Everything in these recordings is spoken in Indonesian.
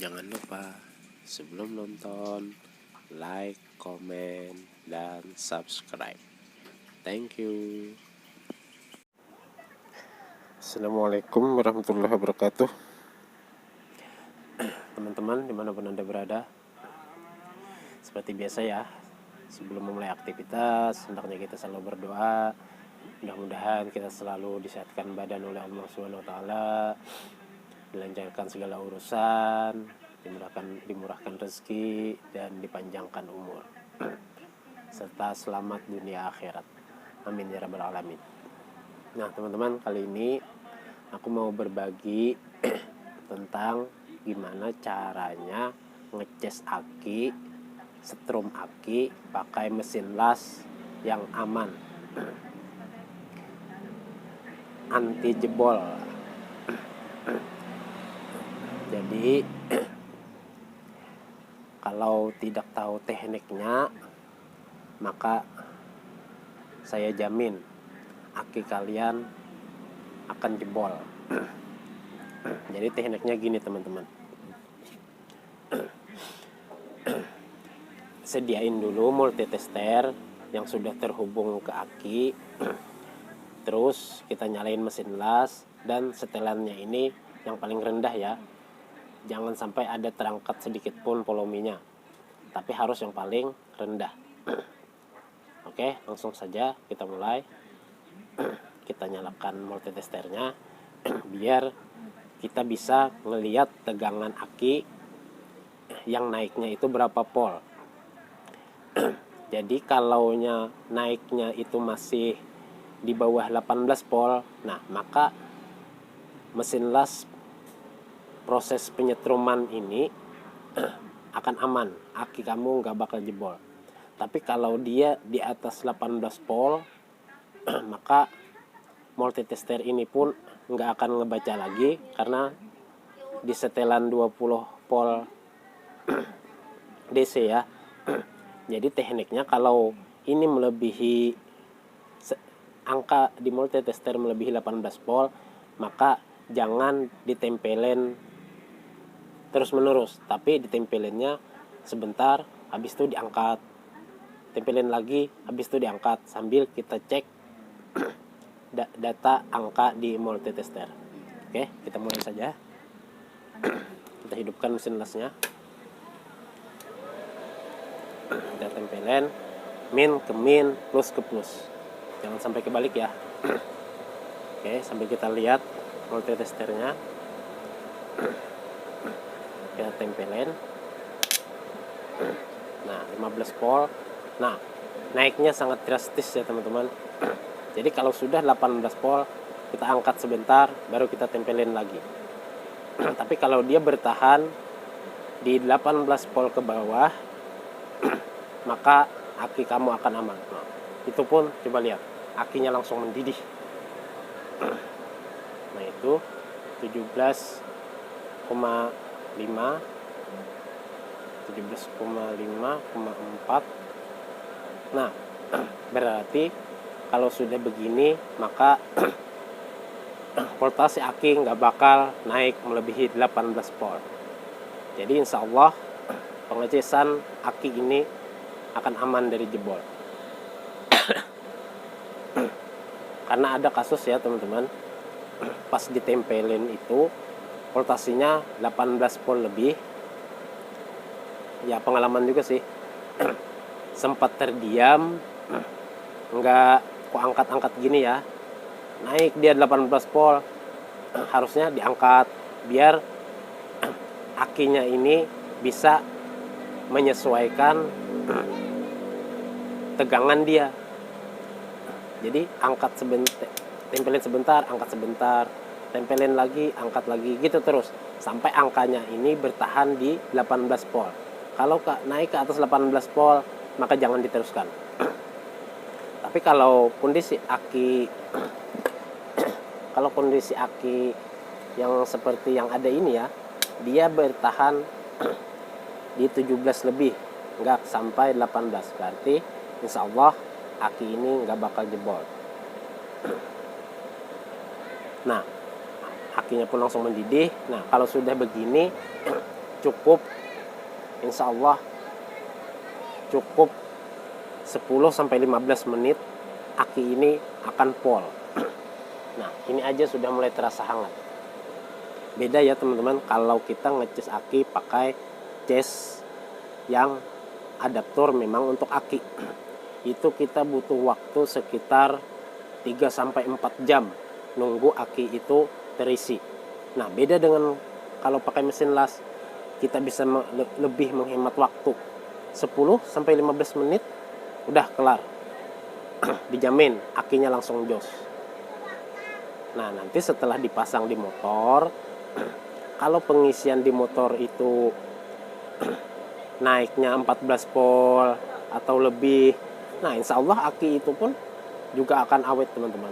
Jangan lupa sebelum nonton like, komen, dan subscribe. Thank you. Assalamualaikum warahmatullahi wabarakatuh. Teman-teman dimanapun Anda berada, seperti biasa ya, sebelum memulai aktivitas hendaknya kita selalu berdoa. Mudah-mudahan kita selalu disehatkan badan oleh Allah Subhanahu wa taala, dilancarkan segala urusan, dimurahkan rezeki, dan dipanjangkan umur serta selamat dunia akhirat. Amin ya rabbal alamin. Nah teman-teman, kali ini aku mau berbagi tentang gimana caranya ngecas aki, setrum aki pakai mesin las yang aman, anti jebol. Jadi kalau tidak tahu tekniknya, maka saya jamin aki kalian akan jebol. Jadi tekniknya gini teman-teman. Sediain dulu multitester yang sudah terhubung ke aki. Terus kita nyalain mesin las, dan setelannya ini yang paling rendah ya. Jangan sampai ada terangkat sedikit pun volumenya, tapi harus yang paling rendah. Oke, langsung saja kita mulai. Kita nyalakan multitesternya biar kita bisa melihat tegangan aki yang naiknya itu berapa volt. Jadi kalau naiknya itu masih di bawah 18 volt, nah maka mesin las proses penyetruman ini akan aman, aki kamu nggak bakal jebol. Tapi kalau dia di atas 18 volt, maka multitester ini pun nggak akan ngebaca lagi karena di setelan 20 volt DC ya. Jadi tekniknya kalau ini melebihi angka di multitester melebihi 18 volt, maka jangan ditempelin terus menerus, tapi ditempelinnya sebentar, habis itu diangkat, tempelin lagi, habis itu diangkat, sambil kita cek data angka di multitester. Oke, kita mulai saja. Kita hidupkan mesin lasnya, kita tempelin min ke min, plus ke plus, jangan sampai kebalik ya. Oke, sambil kita lihat multitesternya, kita tempelin. Nah 15 volt. Nah naiknya sangat drastis ya teman-teman. Jadi kalau sudah 18 volt, kita angkat sebentar, baru kita tempelin lagi. Tapi kalau dia bertahan di 18 volt ke bawah, maka aki kamu akan aman. Nah, itu pun coba lihat, akinya langsung mendidih. Nah itu 17,5, 17,5,4. Nah berarti kalau sudah begini, maka voltase aki nggak bakal naik melebihi 18 volt. Jadi insya Allah pengecasan aki ini akan aman dari jebol. Karena ada kasus ya teman-teman, pas ditempelin itu voltasenya 18 volt lebih. Ya pengalaman juga sih. Sempat terdiam, nggak kok angkat-angkat gini ya, naik dia 18 volt, harusnya diangkat biar akinya ini bisa menyesuaikan tegangan dia. Jadi angkat sebentar, tempelin sebentar, angkat sebentar, tempelin lagi, angkat lagi, gitu terus sampai angkanya ini bertahan di 18 volt. Kalau naik ke atas 18 volt, maka jangan diteruskan. Tapi kalau kondisi aki yang seperti yang ada ini ya, dia bertahan di 17 lebih, nggak sampai 18, berarti insya Allah aki ini nggak bakal jebol. Nah akinya pun langsung mendidih. Nah kalau sudah begini, cukup, insya Allah cukup 10-15 menit aki ini akan pol. Nah, ini aja sudah mulai terasa hangat. Beda ya teman-teman kalau kita ngecas aki pakai cas yang adaptor memang untuk aki. Itu kita butuh waktu sekitar 3-4 jam nunggu aki itu terisi. Nah, beda dengan kalau pakai mesin las, kita bisa lebih menghemat waktu. 10-15 menit udah kelar. Dijamin akinya langsung jos. Nah, nanti setelah dipasang di motor, kalau pengisian di motor itu naiknya 14 volt atau lebih, nah insya Allah aki itu pun juga akan awet teman-teman.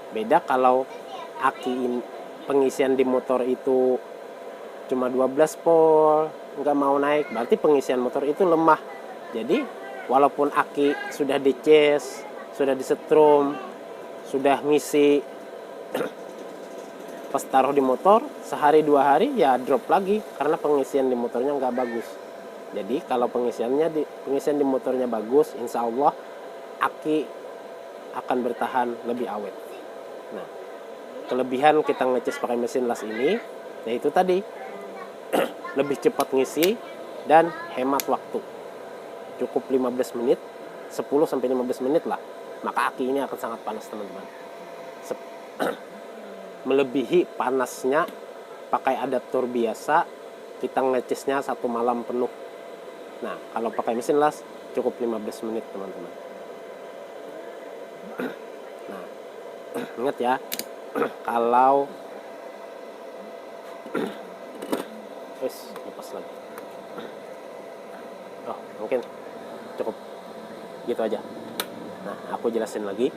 Beda kalau aki pengisian di motor itu cuma 12 volt, nggak mau naik, berarti pengisian motor itu lemah. Jadi walaupun aki sudah dicas, sudah disetrum, sudah ngisi, pas taruh di motor sehari 2 hari ya drop lagi karena pengisian di motornya nggak bagus. Jadi kalau pengisian di motornya bagus, insya Allah aki akan bertahan lebih awet. Nah, kelebihan kita ngecas pakai mesin las ini yaitu tadi lebih cepat ngisi dan hemat waktu. Cukup 15 menit, 10-15 menit lah, maka aki ini akan sangat panas teman-teman. Melebihi panasnya pakai adaptor biasa kita ngecasnya 1 malam penuh. Nah, kalau pakai mesin las cukup 15 menit teman-teman. Nah, ingat ya, kalau lepas lagi. Oh, mungkin cukup gitu aja. Nah, aku jelasin lagi.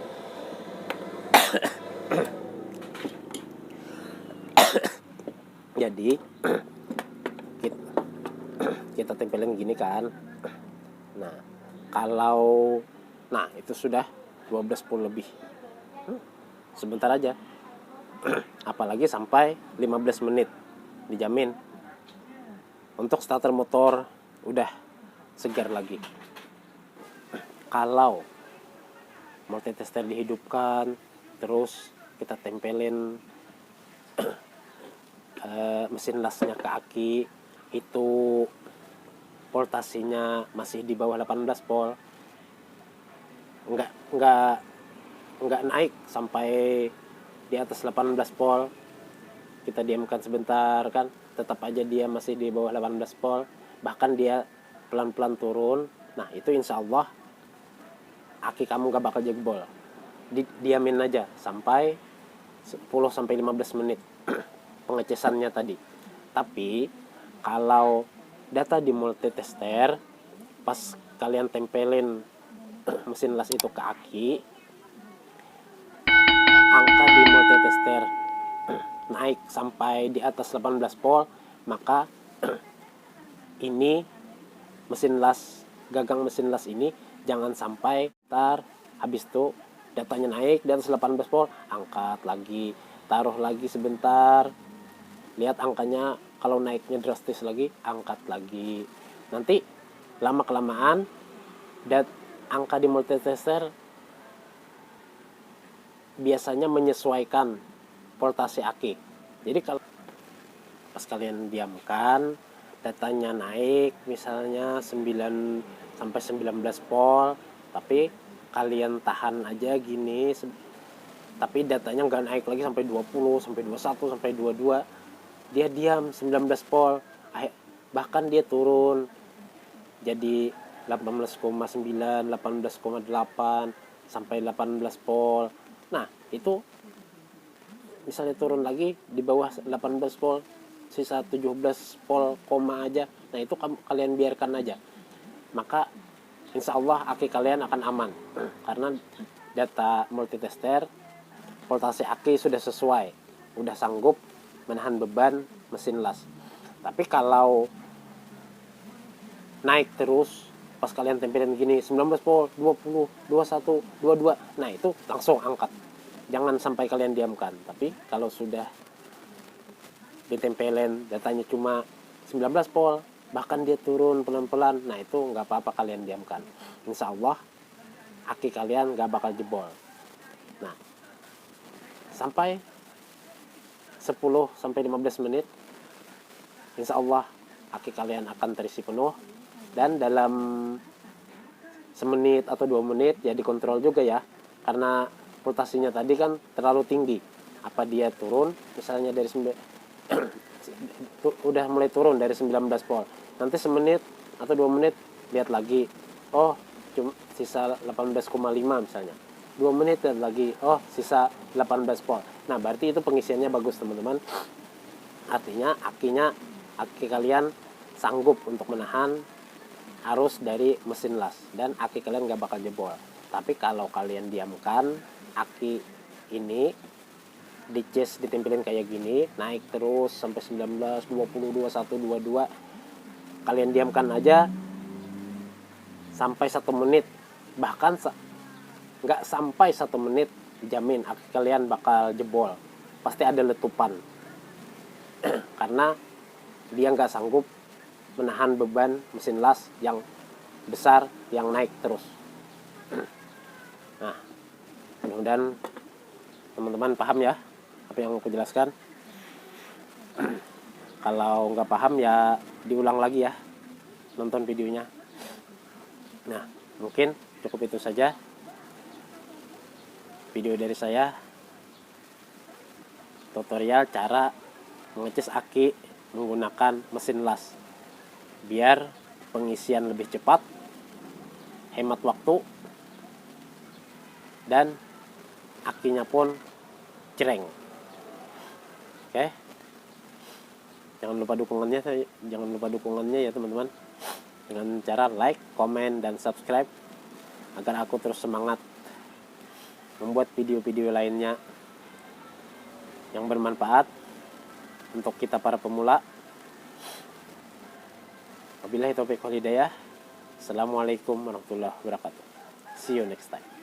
Jadi kita tempelin gini kan. Nah, itu sudah 12 pul lebih. Sebentar aja. Apalagi sampai 15 menit. Dijamin. Untuk starter motor udah segar lagi. Kalau multitester dihidupkan, terus kita tempelin mesin lasnya ke aki, itu voltasinya masih di bawah 18 volt, nggak naik sampai di atas 18 volt, kita diamkan sebentar kan, tetap aja dia masih di bawah 18 volt, bahkan dia pelan-pelan turun. Nah, itu insya Allah aki kamu nggak bakal jebol. Diamin aja sampai 10-15 menit pengecasannya tadi. Tapi kalau data di multitester pas kalian tempelin mesin las itu ke aki, angka di multitester naik sampai di atas 18 volt, maka ini mesin las, gagang mesin las ini jangan sampai habis itu datanya naik di atas 18 volt, angkat lagi, taruh lagi sebentar, lihat angkanya, kalau naiknya drastis lagi, angkat lagi. Nanti lama-kelamaan angka di multitester biasanya menyesuaikan voltasi aki. Jadi kalau pas kalian diamkan, datanya naik misalnya 9-19 volt, tapi kalian tahan aja gini, tapi datanya nggak naik lagi sampai 20, sampai 21, sampai 22, dia diam 19 volt, bahkan dia turun jadi 18,9, 18,8 sampai 18 volt. Nah, itu misalnya turun lagi di bawah 18 volt, sisa 17 volt koma aja, nah itu kalian biarkan aja, maka insya Allah aki kalian akan aman, karena data multitester voltasi aki sudah sesuai, udah sanggup menahan beban mesin las. Tapi kalau naik terus, pas kalian tempelin gini 19 volt, 20, 21, 22, nah itu langsung angkat, jangan sampai kalian diamkan. Tapi kalau sudah ditempelin datanya cuma 19 volt, bahkan dia turun pelan-pelan, nah itu nggak apa-apa kalian diamkan. Insya Allah aki kalian nggak bakal jebol. Nah, sampai 10-15 menit, insya Allah aki kalian akan terisi penuh. Dan dalam semenit atau 2 menit ya dikontrol juga ya, karena voltasenya tadi kan terlalu tinggi. Apa dia turun, misalnya dari udah mulai turun dari 19 volt, nanti semenit atau 2 menit lihat lagi, oh cuma sisa 18,5 misalnya, 2 menit lihat lagi, oh sisa 18 volt. Nah berarti itu pengisiannya bagus teman-teman, artinya aki kalian sanggup untuk menahan arus dari mesin las dan aki kalian gak bakal jebol. Tapi kalau kalian diamkan, aki ini di cas ditempelin kayak gini, naik terus sampai 19, 20, 21, 22, kalian diamkan aja sampai 1 menit, bahkan nggak sampai 1 menit, jamin aki kalian bakal jebol, pasti ada letupan karena dia nggak sanggup menahan beban mesin las yang besar yang naik terus. Nah, mudah-mudahan teman-teman paham ya apa yang aku jelaskan. Kalau nggak paham ya diulang lagi ya, nonton videonya. Nah, mungkin cukup itu saja video dari saya, tutorial cara mengecas aki menggunakan mesin las biar pengisian lebih cepat, hemat waktu, dan akinya pun cereng. Oke, jangan lupa dukungannya ya teman-teman, dengan cara like, komen, dan subscribe agar aku terus semangat membuat video-video lainnya yang bermanfaat untuk kita para pemula. Wabillahi taufiq wal hidayah. Assalamualaikum warahmatullahi wabarakatuh. See you next time.